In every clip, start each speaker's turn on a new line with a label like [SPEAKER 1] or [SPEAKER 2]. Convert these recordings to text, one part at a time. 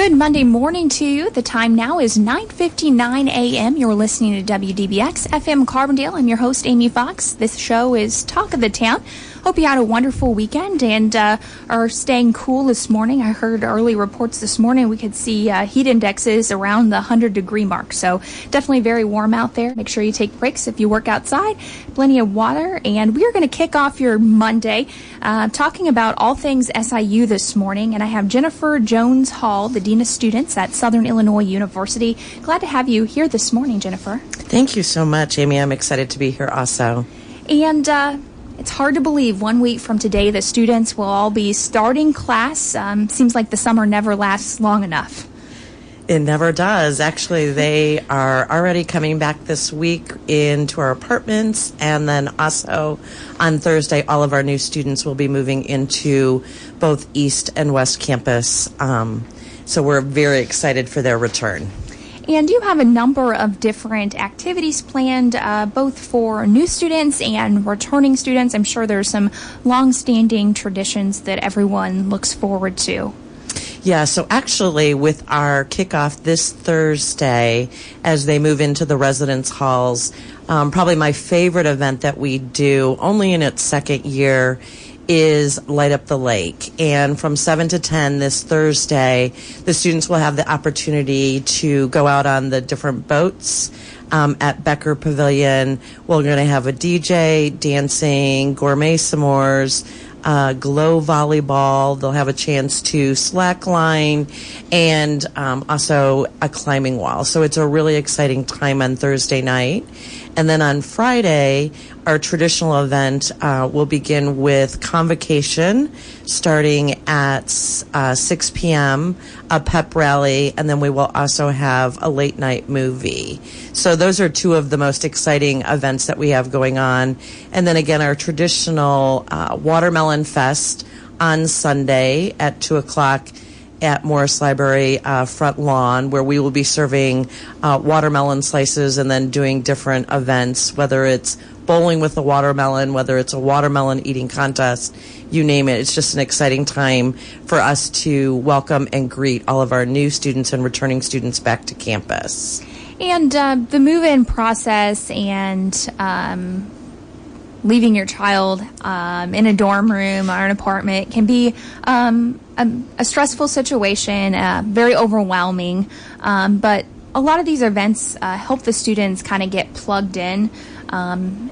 [SPEAKER 1] Good Monday morning to you. The time now is 9:59 a.m. You're listening to WDBX FM Carbondale. I'm your host, Amy Fox. This show is Talk of the Town. Hope you had a wonderful weekend and are staying cool this morning. I heard early reports this morning we could see heat indexes around the 100-degree mark. So definitely very warm out there. Make sure you take breaks if you work outside. Plenty of water. And we are going to kick off your Monday talking about all things SIU this morning. And I have Jennifer Jones Hall, the Dean of Students at Southern Illinois University. Glad to have you here this morning, Jennifer.
[SPEAKER 2] Thank you so much, Amy. I'm excited to be here also.
[SPEAKER 1] And it's hard to believe 1 week from today the students will all be starting class. Seems like the summer never lasts long enough.
[SPEAKER 2] It never does. Actually, they are already coming back this week into our apartments, and then also on Thursday, all of our new students will be moving into both East and West Campus. So we're very excited for their return.
[SPEAKER 1] And you have a number of different activities planned, both for new students and returning students. I'm sure there's some long-standing traditions that everyone looks forward to.
[SPEAKER 2] Yeah, so actually with our kickoff this Thursday, as they move into the residence halls, probably my favorite event that we do, only in its second year, is Light Up the Lake. And from 7 to 10 this Thursday, the students will have the opportunity to go out on the different boats at Becker Pavilion. We're going to have a DJ, dancing, gourmet s'mores, glow volleyball. They'll have a chance to slackline and also a climbing wall. So it's a really exciting time on Thursday night. And then on Friday, our traditional event will begin with convocation starting at 6 p.m., a pep rally, and then we will also have a late night movie. So those are two of the most exciting events that we have going on. And then again, our traditional Watermelon Fest on Sunday at 2 o'clock at Morris Library front lawn, where we will be serving watermelon slices and then doing different events, whether it's bowling with a watermelon, whether it's a watermelon eating contest, you name it. It's just an exciting time for us to welcome and greet all of our new students and returning students back to campus.
[SPEAKER 1] And the move-in process and leaving your child in a dorm room or an apartment can be a stressful situation, very overwhelming. But a lot of these events help the students kind of get plugged in,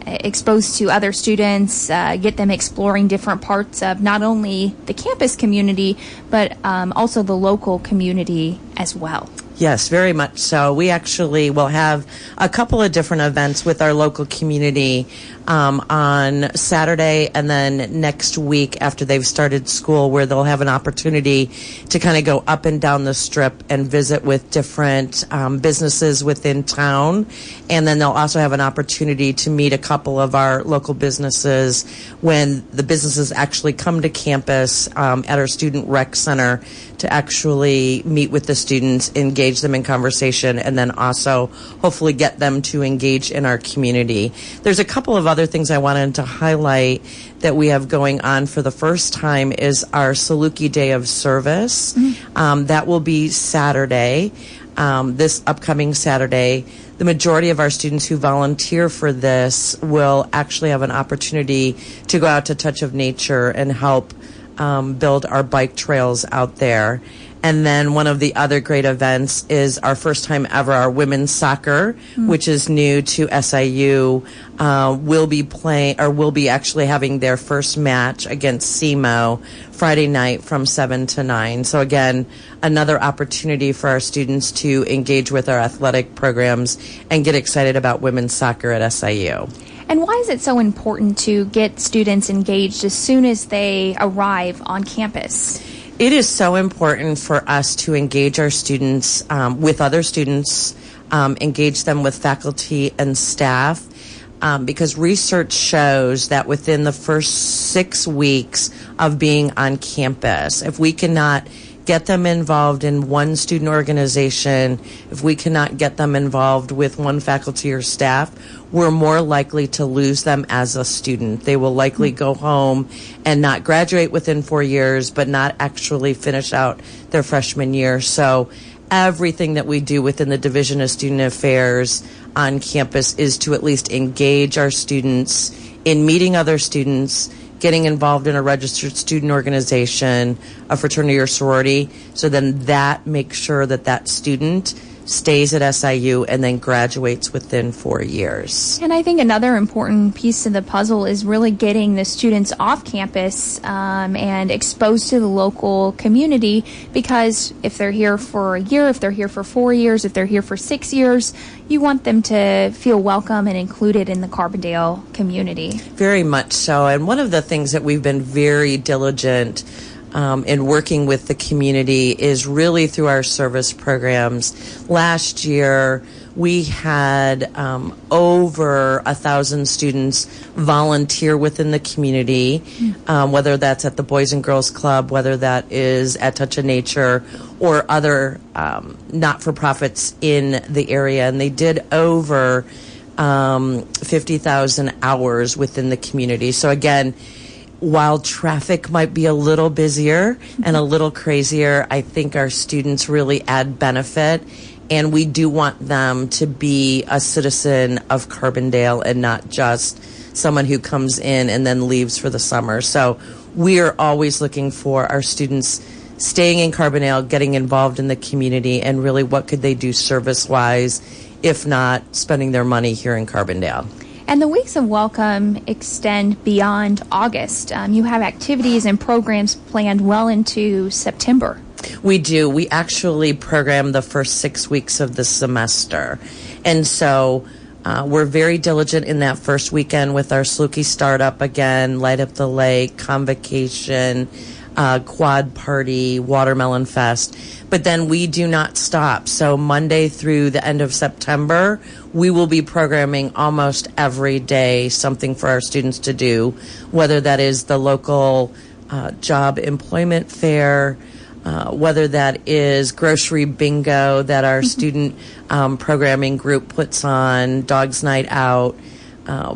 [SPEAKER 1] exposed to other students, get them exploring different parts of not only the campus community, but also the local community as well.
[SPEAKER 2] Yes, very much so. We actually will have a couple of different events with our local community on Saturday and then next week after they've started school, where they'll have an opportunity to kind of go up and down the strip and visit with different businesses within town. And then they'll also have an opportunity to meet a couple of our local businesses when the businesses actually come to campus at our student rec center to actually meet with the students, engage them in conversation, and then also hopefully get them to engage in our community. There's a couple of other things I wanted to highlight that we have going on for the first time is our Saluki Day of Service. That will be Saturday, this upcoming Saturday. The majority of our students who volunteer for this will actually have an opportunity to go out to Touch of Nature and help build our bike trails out there. And then one of the other great events is our first time ever, our women's soccer, which is new to SIU, will be actually having their first match against SEMO Friday night from 7 to 9. So again, another opportunity for our students to engage with our athletic programs and get excited about women's soccer at SIU.
[SPEAKER 1] And why is it so important to get students engaged as soon as they arrive on campus?
[SPEAKER 2] It is so important for us to engage our students with other students, engage them with faculty and staff, because research shows that within the first 6 weeks of being on campus, if we cannot get them involved in one student organization. If we cannot get them involved with one faculty or staff, we're more likely to lose them as a student. They will likely go home and not graduate within 4 years, but not actually finish out their freshman year. So everything that we do within the Division of Student Affairs on campus is to at least engage our students in meeting other students, getting involved in a registered student organization, a fraternity or sorority, so then that makes sure that that student stays at SIU and then graduates within 4 years.
[SPEAKER 1] And I think another important piece of the puzzle is really getting the students off campus and exposed to the local community, because if they're here for a year, if they're here for 4 years, if they're here for 6 years, you want them to feel welcome and included in the Carbondale community.
[SPEAKER 2] Very much so. And one of the things that we've been very diligent in working with the community is really through our service programs. Last year, we had over 1,000 students volunteer within the community, whether that's at the Boys and Girls Club, whether that is at Touch of Nature, or other not-for-profits in the area. And they did over 50,000 hours within the community. So again, while traffic might be a little busier and a little crazier, I think our students really add benefit, and we do want them to be a citizen of Carbondale and not just someone who comes in and then leaves for the summer. So we are always looking for our students staying in Carbondale, getting involved in the community, and really what could they do service-wise, if not spending their money here in Carbondale.
[SPEAKER 1] And the Weeks of Welcome extend beyond August. You have activities and programs planned well into September.
[SPEAKER 2] We do. We actually program the first 6 weeks of the semester. And so we're very diligent in that first weekend with our Saluki Startup again, Light Up the Lake, Convocation, Quad Party, Watermelon Fest. But then we do not stop. So Monday through the end of September, we will be programming almost every day something for our students to do, whether that is the local job employment fair, whether that is grocery bingo that our student programming group puts on, Dogs Night Out.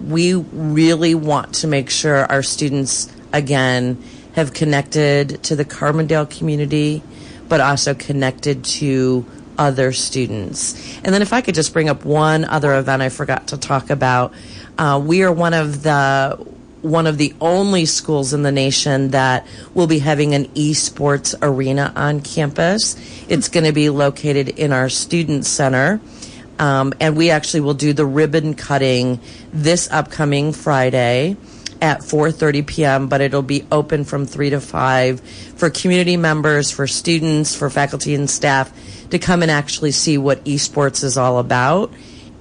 [SPEAKER 2] We really want to make sure our students, again, have connected to the Carbondale community, but also connected to other students. And then if I could just bring up one other event I forgot to talk about. We are one of the only schools in the nation that will be having an esports arena on campus. It's going to be located in our student center. And we actually will do the ribbon cutting this upcoming Friday at 4:30 p.m., but it'll be open from 3 to 5 for community members, for students, for faculty and staff to come and actually see what esports is all about,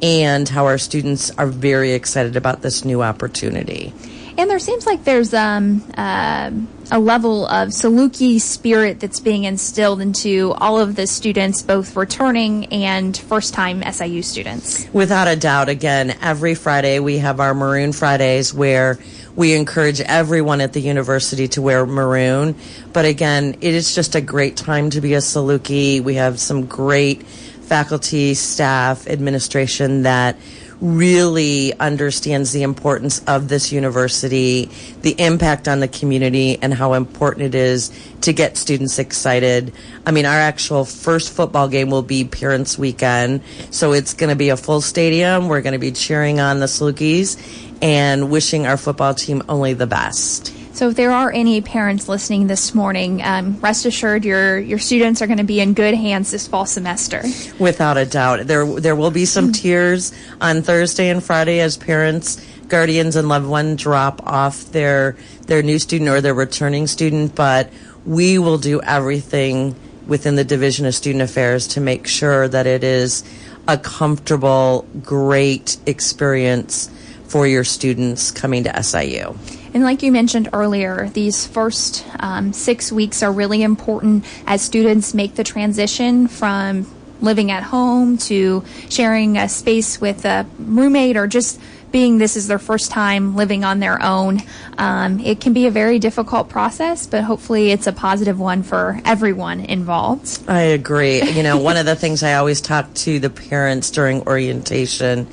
[SPEAKER 2] and how our students are very excited about this new opportunity.
[SPEAKER 1] And there seems like there's a level of Saluki spirit that's being instilled into all of the students, both returning and first-time SIU students.
[SPEAKER 2] Without a doubt. Again, every Friday we have our Maroon Fridays where we encourage everyone at the university to wear maroon. But again, it is just a great time to be a Saluki. We have some great faculty, staff, administration that really understands the importance of this university, the impact on the community, and how important it is to get students excited. I mean, our actual first football game will be Parents Weekend, so it's going to be a full stadium. We're going to be cheering on the Salukis and wishing our football team only the best.
[SPEAKER 1] So if there are any parents listening this morning, rest assured your students are going to be in good hands this fall semester. Without
[SPEAKER 2] a doubt. There will be some tears on Thursday and Friday as parents, guardians, and loved ones drop off their new student or their returning student, but we will do everything within the Division of Student Affairs to make sure that it is a comfortable, great experience for your students coming to SIU.
[SPEAKER 1] And like you mentioned earlier, these first 6 weeks are really important as students make the transition from living at home to sharing a space with a roommate or just being this is their first time living on their own, it can be a very difficult process, but hopefully it's a positive one for everyone involved.
[SPEAKER 2] I agree. One of the things I always talk to the parents during orientation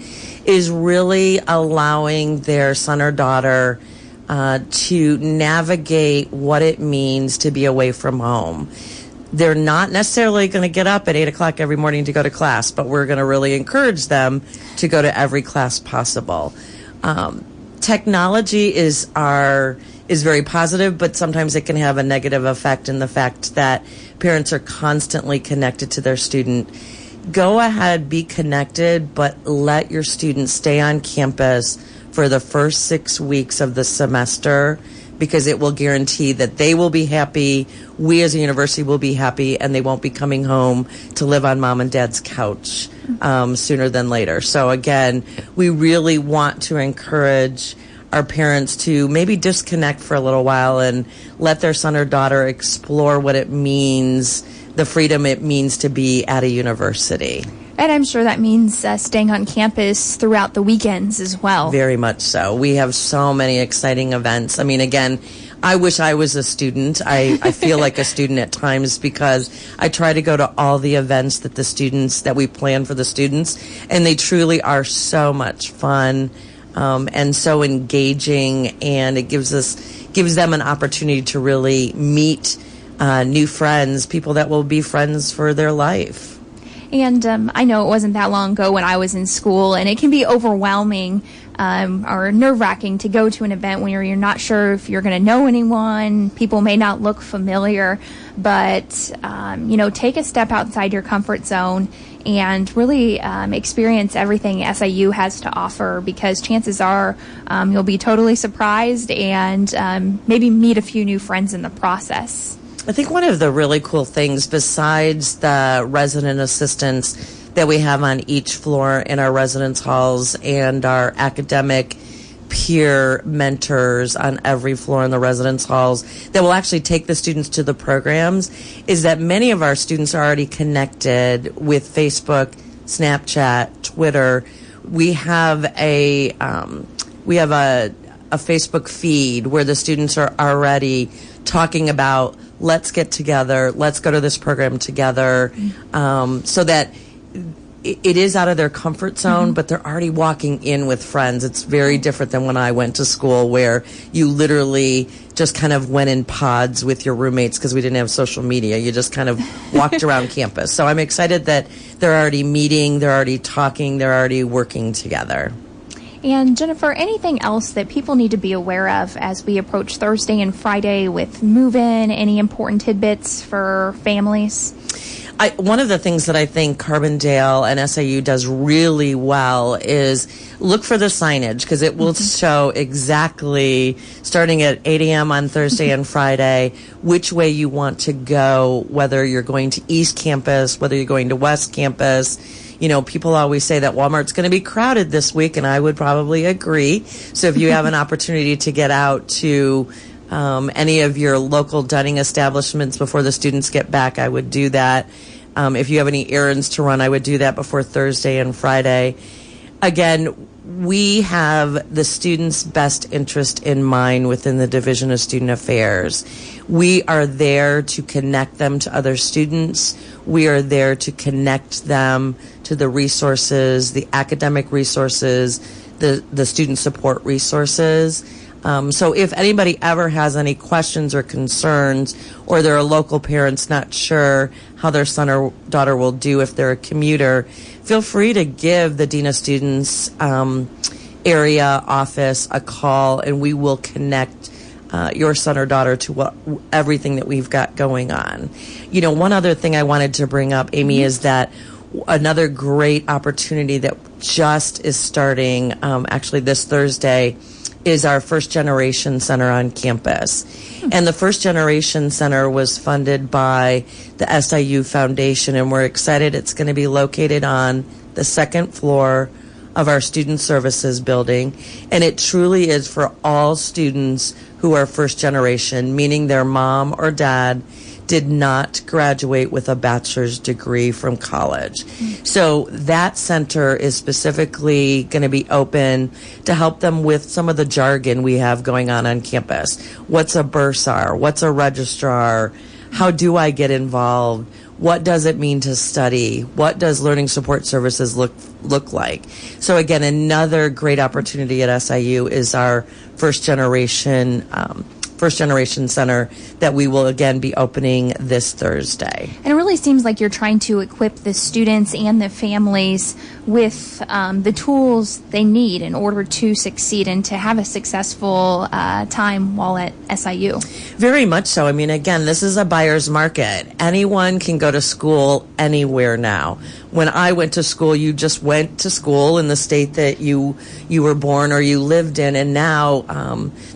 [SPEAKER 2] is really allowing their son or daughter to navigate what it means to be away from home. They're not necessarily going to get up at 8 o'clock every morning to go to class, but we're going to really encourage them to go to every class possible. Technology is very positive, but sometimes it can have a negative effect in the fact that parents are constantly connected to their student. Go ahead, be connected, but let your students stay on campus for the first 6 weeks of the semester, because it will guarantee that they will be happy, we as a university will be happy, and they won't be coming home to live on mom and dad's couch sooner than later. So again, we really want to encourage our parents to maybe disconnect for a little while and let their son or daughter explore what it means, the freedom it means to be at a university.
[SPEAKER 1] And I'm sure that means staying on campus throughout the weekends as well.
[SPEAKER 2] Very much so. We have so many exciting events. I mean, again, I wish I was a student. I feel like a student at times because I try to go to all the events that we plan for the students, and they truly are so much fun and so engaging, and it gives them an opportunity to really meet new friends, people that will be friends for their life.
[SPEAKER 1] And I know it wasn't that long ago when I was in school, and it can be overwhelming or nerve-wracking to go to an event where you're not sure if you're going to know anyone. People may not look familiar, but, take a step outside your comfort zone and really experience everything SIU has to offer, because chances are you'll be totally surprised and maybe meet a few new friends in the process.
[SPEAKER 2] I think one of the really cool things, besides the resident assistants that we have on each floor in our residence halls and our academic peer mentors on every floor in the residence halls that will actually take the students to the programs, is that many of our students are already connected with Facebook, Snapchat, Twitter. We have a Facebook feed where the students are already talking about, let's get together, let's go to this program together, so that it is out of their comfort zone, but they're already walking in with friends. It's very different than when I went to school, where you literally just kind of went in pods with your roommates because we didn't have social media. You just kind of walked around campus. So I'm excited that they're already meeting, they're already talking, they're already working together.
[SPEAKER 1] And Jennifer, anything else that people need to be aware of as we approach Thursday and Friday with move-in? Any important tidbits for families?
[SPEAKER 2] One of the things that I think Carbondale and SIU does really well is look for the signage, because it will show exactly, starting at 8 a.m. on Thursday and Friday, which way you want to go, whether you're going to East Campus, whether you're going to West Campus. People always say that Walmart's going to be crowded this week, and I would probably agree. So if you have an opportunity to get out to any of your local dining establishments before the students get back, I would do that. If you have any errands to run, I would do that before Thursday and Friday. Again, we have the students' best interest in mind within the Division of Student Affairs. We are there to connect them to other students. We are there to connect them to the resources, the academic resources, the student support resources. So if anybody ever has any questions or concerns, or there are local parents not sure how their son or daughter will do if they're a commuter, feel free to give the Dean of Students area office a call, and we will connect your son or daughter to everything that we've got going on. One other thing I wanted to bring up, Amy, is that another great opportunity that just is starting actually this Thursday is our First Generation Center on campus. And the First Generation Center was funded by the SIU Foundation, and we're excited. It's going to be located on the second floor of our Student Services building, and it truly is for all students who are first generation, meaning their mom or dad did not graduate with a bachelor's degree from college. So that center is specifically going to be open to help them with some of the jargon we have going on campus. What's a bursar? What's a registrar? How do I get involved? What does it mean to study? What does learning support services look like? So again, another great opportunity at SIU is our first generation center that we will again be opening this Thursday.
[SPEAKER 1] And it really seems like you're trying to equip the students and the families with the tools they need in order to succeed and to have a successful time while at SIU.
[SPEAKER 2] Very much so. I mean, again, this is a buyer's market. Anyone can go to school anywhere now. When I went to school, you just went to school in the state that you were born or you lived in, and now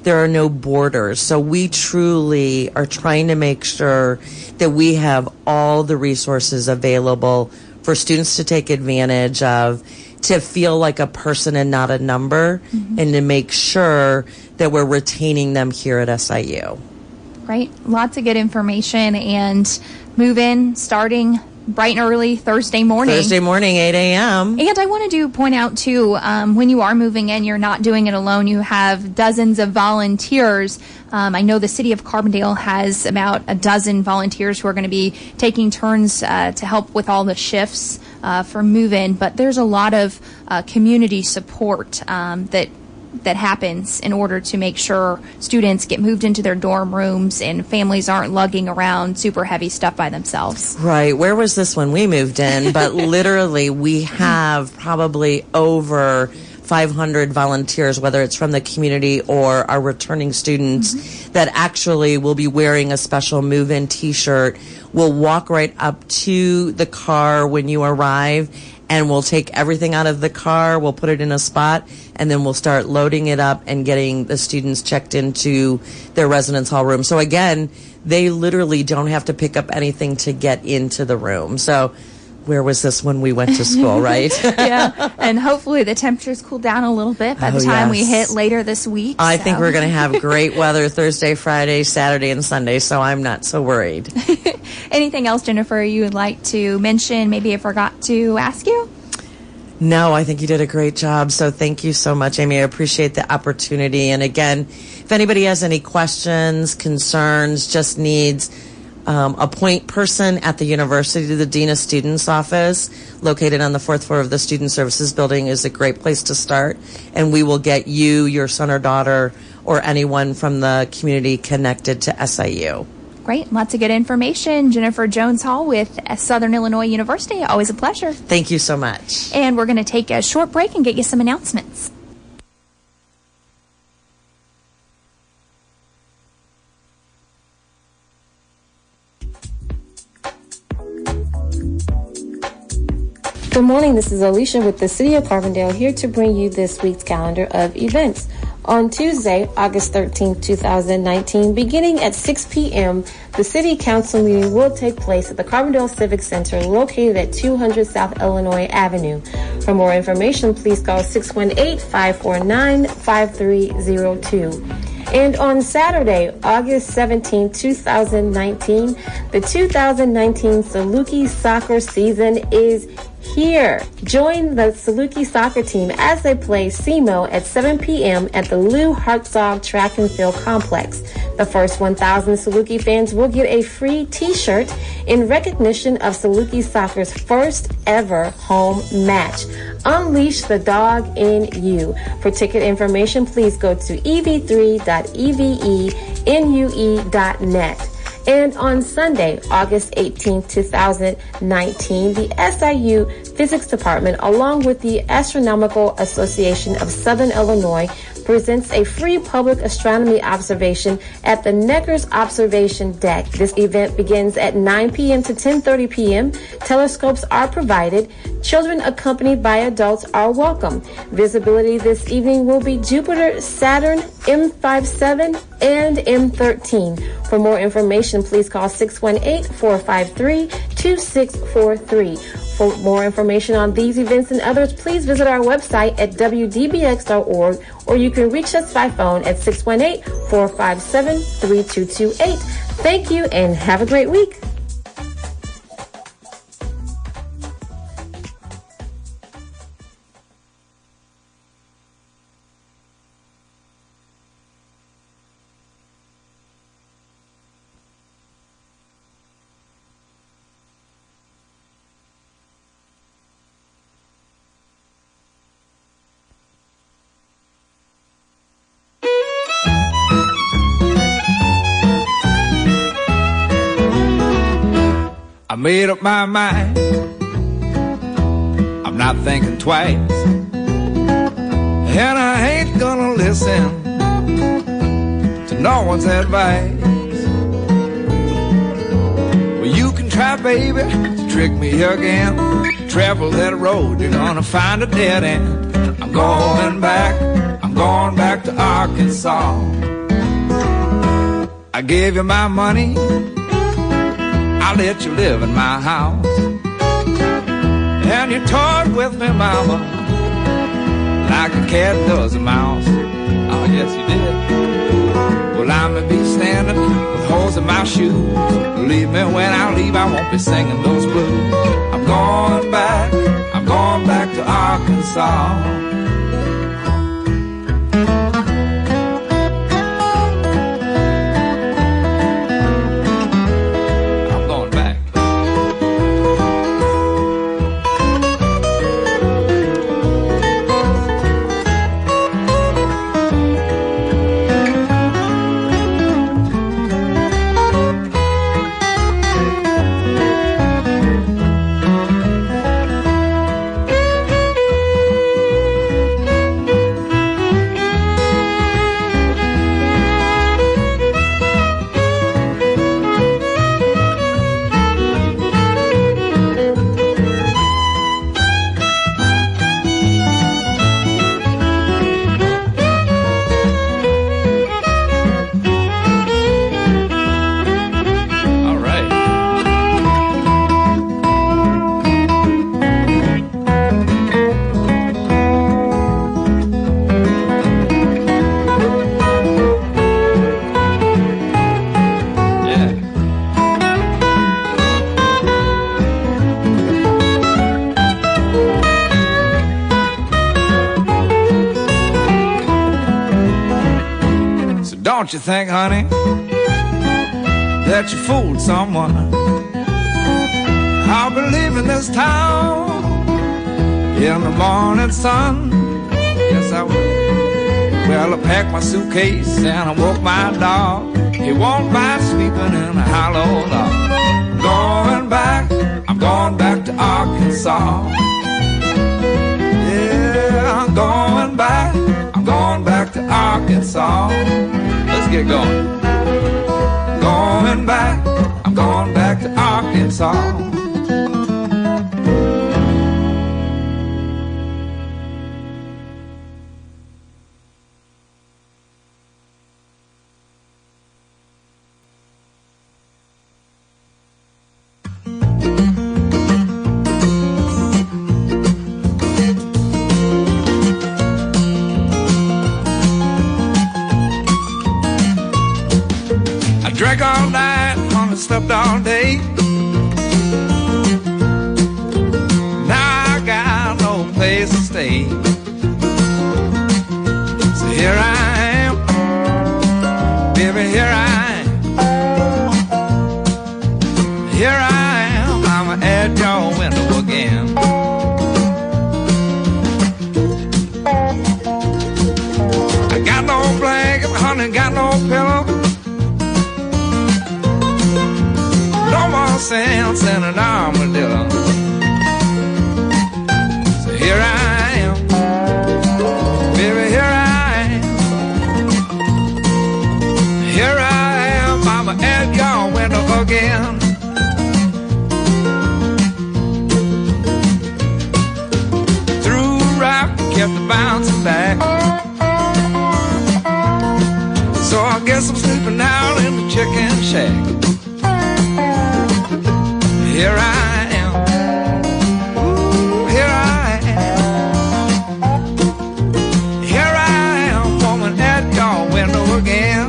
[SPEAKER 2] there are no borders. So we truly are trying to make sure that we have all the resources available for students to take advantage of, to feel like a person and not a number, and to make sure that we're retaining them here at SIU.
[SPEAKER 1] Right. Lots of good information, and move in starting bright and early Thursday morning. 8
[SPEAKER 2] a.m.
[SPEAKER 1] And I wanted to point out, too, when you are moving in, you're not doing it alone. You have dozens of volunteers. I know the city of Carbondale has about a dozen volunteers who are going to be taking turns to help with all the shifts for move-in. But there's a lot of community support that happens in order to make sure students get moved into their dorm rooms and families aren't lugging around super heavy stuff by themselves.
[SPEAKER 2] Right. Where was this when we moved in? But literally, we have probably over 500 volunteers, whether it's from the community or our returning students, that actually will be wearing a special move-in T-shirt. We'll walk right up to the car when you arrive, and we'll take everything out of the car, we'll put it in a spot, and then we'll start loading it up and getting the students checked into their residence hall room. So again, they literally don't have to pick up anything to get into the room. So where was this when we went to school, right?
[SPEAKER 1] Yeah, and hopefully the temperatures cool down a little bit by the time we hit later this week.
[SPEAKER 2] I think we're going to have great weather Thursday, Friday, Saturday, and Sunday, so I'm not so worried.
[SPEAKER 1] Anything else, Jennifer, you would like to mention? Maybe I forgot to ask you?
[SPEAKER 2] No, I think you did a great job. So thank you so much, Amy. I appreciate the opportunity. And again, if anybody has any questions, concerns, just needs a point person at the university, the Dean of Students office, located on the 4th floor of the Student Services Building, is a great place to start. And we will get you, your son or daughter, or anyone from the community connected to SIU.
[SPEAKER 1] Great. Lots of good information. Jennifer Jones Hall with Southern Illinois University. Always a pleasure.
[SPEAKER 2] Thank you so much.
[SPEAKER 1] And we're going to take a short break and get you some announcements.
[SPEAKER 3] Good morning, this is Alicia with the City of Carbondale here to bring you this week's calendar of events. On Tuesday, August 13, 2019, beginning at 6 p.m., the City Council meeting will take place at the Carbondale Civic Center located at 200 South Illinois Avenue. For more information, please call 618-549-5302. And on Saturday, August 17, 2019, the 2019 Saluki soccer season is here. Join the Saluki soccer team as they play SEMO at 7 p.m. at the Lou Hartzog Track and Field Complex. The first 1,000 Saluki fans will get a free t-shirt in recognition of Saluki soccer's first ever home match. Unleash the dog in you. For ticket information, please go to ev3.evenue.net. And on Sunday, August 18, 2019, the SIU Physics Department, along with the Astronomical Association of Southern Illinois, presents a free public astronomy observation at the Neckers Observation Deck. This event begins at 9 p.m. to 10:30 p.m. Telescopes are provided. Children accompanied by adults are welcome. Visibility this evening will be Jupiter, Saturn, M57, and M13. For more information, please call 618-453-2643. For more information on these events and others, please visit our website at wdbx.org, or you can reach us by phone at 618-457-3228. Thank you and have a great week.
[SPEAKER 4] I made up my mind, I'm not thinking twice, and I ain't gonna listen to no one's advice. Well, you can try, baby, to trick me again. Travel that road, you're gonna find a dead end. I'm going back to Arkansas. I gave you my money, I'll let you live in my house. And you toyed with me, mama, like a cat does a mouse. Oh, yes, you did. Well, I'ma be standing with holes in my shoes. Believe me, when I leave, I won't be singing those blues. I'm going back to Arkansas. Don't you think, honey, that you fooled someone? I'll be leaving this town in the morning sun. Yes, I will. Well, I packed my suitcase and I woke my dog. He won't mind sleeping in a hollow log. I'm going back to Arkansas. Yeah, I'm going back to Arkansas. Let's get going. I'm going back to Arkansas. Drank all night, hung and slept all day. Now I got no place to stay. So here I am, baby, here I am. Here I am, I'm at your window again. I got no blanket, honey, got no pillow. No more sense in an armadillo. So here I am, baby, here I am. Here I am, mama, at your window again. Through rock, kept the bouncing back. So I guess I'm sleeping now in the chicken shack. Here I am, ooh, here I am. Here I am, woman, at your window again.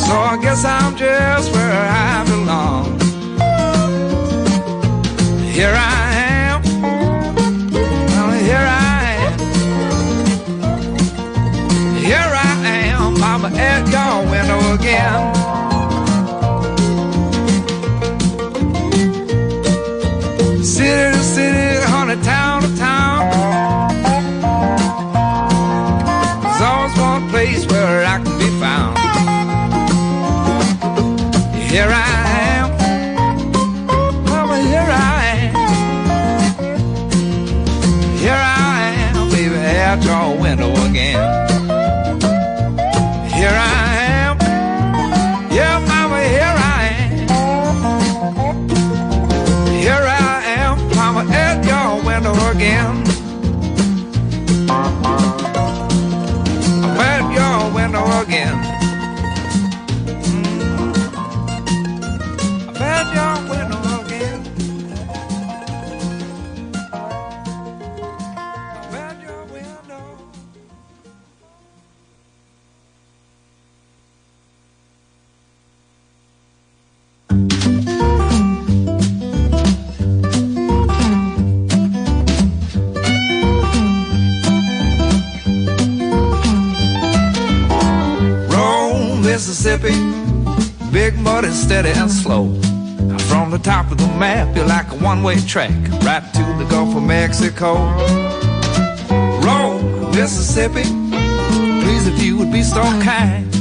[SPEAKER 4] So I guess I'm just where I belong. Here I am, well, here I am. Here I am, mama, at your window again. City to city, honey, town to town. There's always one place where I can be found. Here I am, mama, here I am. Here I am, baby, at your window again. Here I am, yeah, mama, here I am. Here I am, mama, at your window again. I'm at your window again. I'm at your window again. I'm at your window. Mississippi, big, muddy, steady, and slow. From the top of the map, you're like a one-way track right to the Gulf of Mexico. Roll, Mississippi, please if you would be so kind.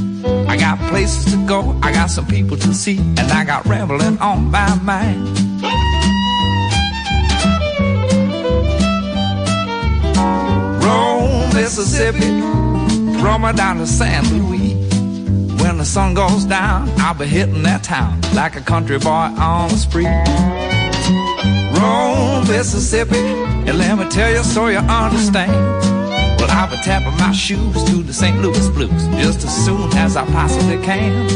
[SPEAKER 4] I got places to go, I got some people to see, and I got rambling on my mind. Roll, Mississippi, throw me down to San Luis. When the sun goes down, I'll be hitting that town like a country boy on the spree. Roll, Mississippi, and let me tell you so you understand. Well, I'll be tapping my shoes to the St. Louis blues just as soon as I possibly can.